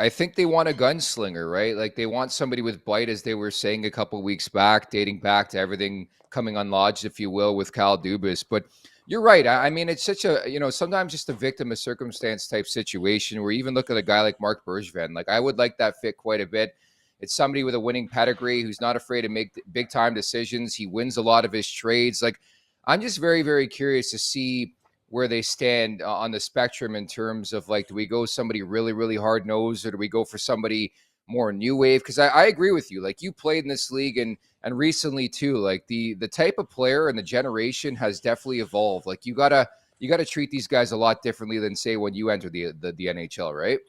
I think they want a gunslinger, right? Like they want somebody with bite, as they were saying a couple weeks back, dating back to everything coming unlodged, if you will, with Kyle Dubas. But you're right. I mean, it's such a, sometimes just a victim of circumstance type situation where you even look at a guy like Mark Bergevin. Like I would like that fit quite a bit. It's somebody with a winning pedigree who's not afraid to make big time decisions. He wins a lot of his trades. Like I'm just very, very curious to see where they stand on the spectrum in terms of like, do we go somebody really, really hard nosed, or do we go for somebody more new wave? Because I agree with you. Like you played in this league and recently too. Like the type of player and the generation has definitely evolved. Like you gotta treat these guys a lot differently than say when you enter the NHL, right?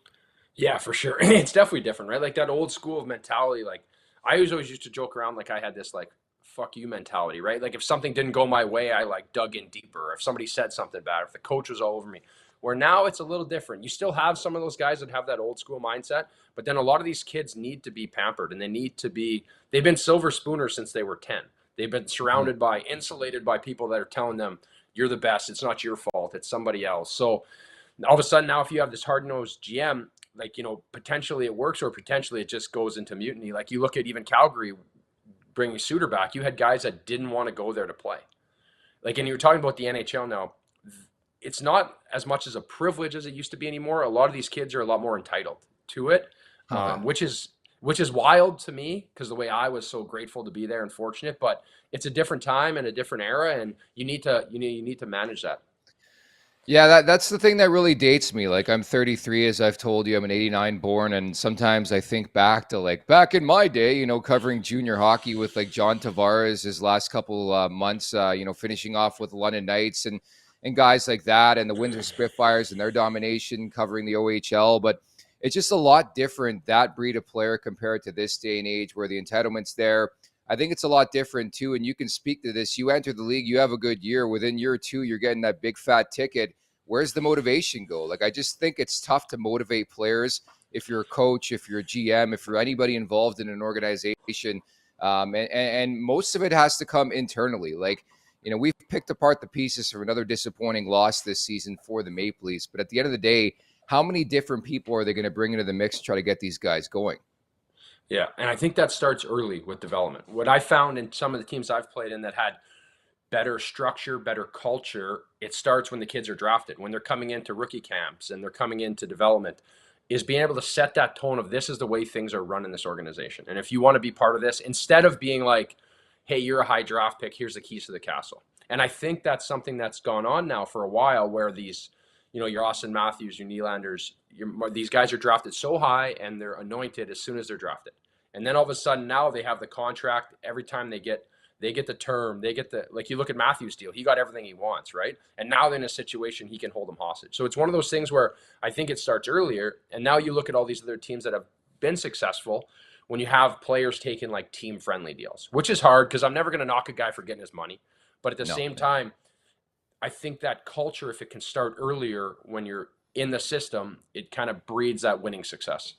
Yeah, for sure. It's definitely different, right? Like that old school of mentality. Like I always used to joke around like I had this like fuck you mentality, right? Like if something didn't go my way, I like dug in deeper. If somebody said something bad, if the coach was all over me. Where now it's a little different. You still have some of those guys that have that old school mindset, but then a lot of these kids need to be pampered and they've been silver spooners since they were 10. They've been Mhm. surrounded by, insulated by people that are telling them, you're the best. It's not your fault. It's somebody else. So all of a sudden now if you have this hard-nosed GM, like, potentially it works or potentially it just goes into mutiny. Like you look at even Calgary bringing Suter back, you had guys that didn't want to go there to play. Like, and you were talking about the NHL now. It's not as much as a privilege as it used to be anymore. A lot of these kids are a lot more entitled to it, Oh yeah. which is wild to me because the way I was so grateful to be there and fortunate. But it's a different time and a different era, and you need to manage that. Yeah, that's the thing that really dates me. Like I'm 33, as I've told you, I'm an 89 born, and sometimes I think back to like back in my day, covering junior hockey with like John Tavares his last couple months, finishing off with London Knights and guys like that, and the Windsor Spitfires and their domination covering the OHL. But it's just a lot different, that breed of player, compared to this day and age where the entitlement's there. I think it's a lot different too, and you can speak to this. You enter the league, you have a good year. Within year two, you're getting that big fat ticket. Where's the motivation go? Like, I just think it's tough to motivate players if you're a coach, if you're a GM, if you're anybody involved in an organization. And most of it has to come internally. Like, we've picked apart the pieces for another disappointing loss this season for the Maple Leafs. But at the end of the day, how many different people are they going to bring into the mix to try to get these guys going? Yeah, and I think that starts early with development. What I found in some of the teams I've played in that had better structure, better culture, it starts when the kids are drafted, when they're coming into rookie camps and they're coming into development, is being able to set that tone of this is the way things are run in this organization. And if you want to be part of this, instead of being like, hey, you're a high draft pick, here's the keys to the castle. And I think that's something that's gone on now for a while where these, your Austin Matthews, your Nylanders, these guys are drafted so high and they're anointed as soon as they're drafted. And then all of a sudden now they have the contract every time they get the term, they get the, like, you look at Matthews' deal, he got everything he wants, right? And now they're in a situation he can hold them hostage. So it's one of those things where I think it starts earlier. And now you look at all these other teams that have been successful when you have players taking like team friendly deals, which is hard because I'm never going to knock a guy for getting his money. But at the No, same yeah. time, I think that culture, if it can start earlier when you're in the system, it kind of breeds that winning success.